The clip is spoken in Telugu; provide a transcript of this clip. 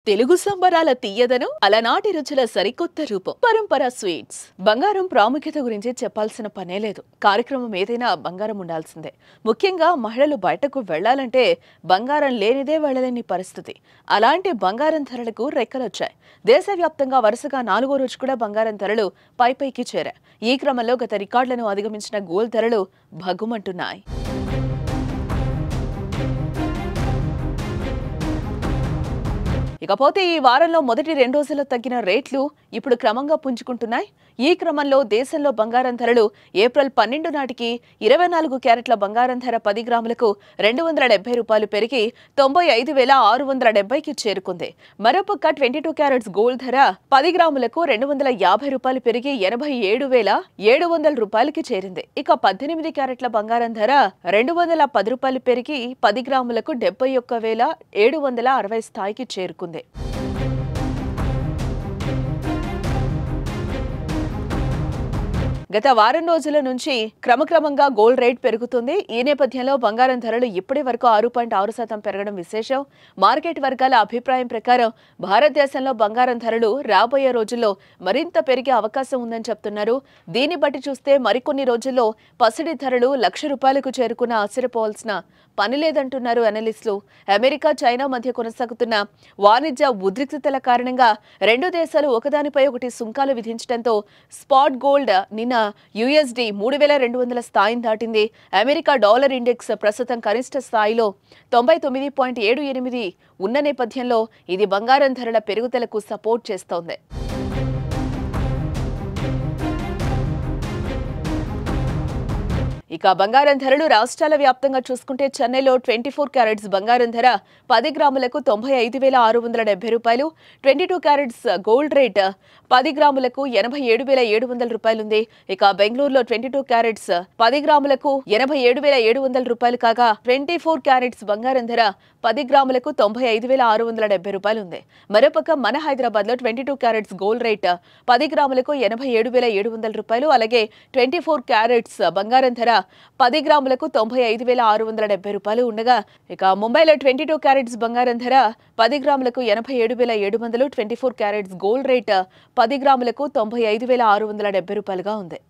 తెలుగు సంబరాల తీయదను అలనాటి రుచుల సరికొత్త రూపం పరంపర స్వీట్స్. బంగారం ప్రాముఖ్యత గురించి చెప్పాల్సిన పనే లేదు. కార్యక్రమం ఏదైనా బంగారం ఉండాల్సిందే. ముఖ్యంగా మహిళలు బయటకు వెళ్లాలంటే బంగారం లేనిదే వెళ్లలేని పరిస్థితి. అలాంటి బంగారం ధరలకు రెక్కలొచ్చాయి. దేశవ్యాప్తంగా వరుసగా 4వ రోజు కూడా బంగారం ధరలు పైకి చేరాయి. ఈ క్రమంలో గత రికార్డులను అధిగమించిన గోల్డ్ ధరలు భగ్గుమంటున్నాయి. ఇకపోతే ఈ వారంలో మొదటి 2 రోజుల్లో తగ్గిన రేట్లు ఇప్పుడు క్రమంగా పుంజుకుంటున్నాయి. ఈ క్రమంలో దేశంలో బంగారం ధరలు ఏప్రిల్ 12 నాటికి 24 క్యారెట్ల బంగారం ధర 10 గ్రాములకు ₹270 పెరిగి 95,670కి చేరుకుంది. మరోపక్క 22 క్యారెట్స్ గోల్డ్ ధర 10 గ్రాములకు ₹250 పెరిగి 87,700కి చేరింది. ఇక 18 క్యారెట్ల బంగారం ధర ₹210 పెరిగి 10 గ్రాములకు 71,760 స్థాయికి చేరుకుంది. గత వారం రోజుల నుంచి క్రమక్రమంగా గోల్డ్ రేట్ పెరుగుతుంది. ఈ నేపథ్యంలో బంగారం ధరలు ఇప్పటి వరకు 6.6% పెరగడం విశేషం. మార్కెట్ వర్గాల అభిప్రాయం ప్రకారం భారతదేశంలో బంగారం ధరలు రాబోయే రోజుల్లో మరింత పెరిగే అవకాశం ఉందని చెప్తున్నారు. దీన్ని బట్టి చూస్తే మరికొన్ని రోజుల్లో పసిడి ధరలు ₹1,00,000కు చేరుకున్న ఆశ్చర్యపోవాల్సిన పని లేదంటున్నారు అనలిస్టులు. అమెరికా, చైనా మధ్య కొనసాగుతున్న వాణిజ్య ఉద్రిక్తతల కారణంగా రెండు దేశాలు ఒకదానిపై ఒకటి సుంకాలు విధించడంతో స్పాట్ గోల్డ్ నిన్న USD 3,200 స్థాయిని దాటింది. అమెరికా డాలర్ ఇండెక్స్ ప్రస్తుతం కనిష్ట స్థాయిలో 99.78 ఉన్న నేపథ్యంలో ఇది బంగారం ధరల పెరుగుదలకు సపోర్ట్ చేస్తోంది. ఇక బంగారం ధరలు రాష్ట్రాల వ్యాప్తంగా చూసుకుంటే చెన్నైలో 24 క్యారెట్స్ బంగారం ధర 10 గ్రాములకు ₹95,670, 22 క్యారెట్స్ గోల్డ్ రేట్ 10 గ్రాములకు ₹87,700 ఉంది. ఇక బెంగళూరులో 22 క్యారెట్స్ 10 గ్రాములకు ₹87,700 కాగా 24 క్యారెట్స్ బంగారం ధర 10 గ్రాములకు ₹95,670 ఉంది. మరోపక్క మన హైదరాబాద్ లో 22 క్యారెట్స్ గోల్డ్ రేట్ 10 గ్రాములకు ₹87,700, అలాగే 24 క్యారెట్స్ బంగారం ధర 10 గ్రాములకు ₹95,670 ఉండగా, ఇక ముంబైలో 22 క్యారెట్స్ బంగారం ధర 10 గ్రాములకు ₹87,700, 24 క్యారెట్స్ గోల్డ్ రేట్ 10 గ్రాములకు ₹95,670గా ఉంది.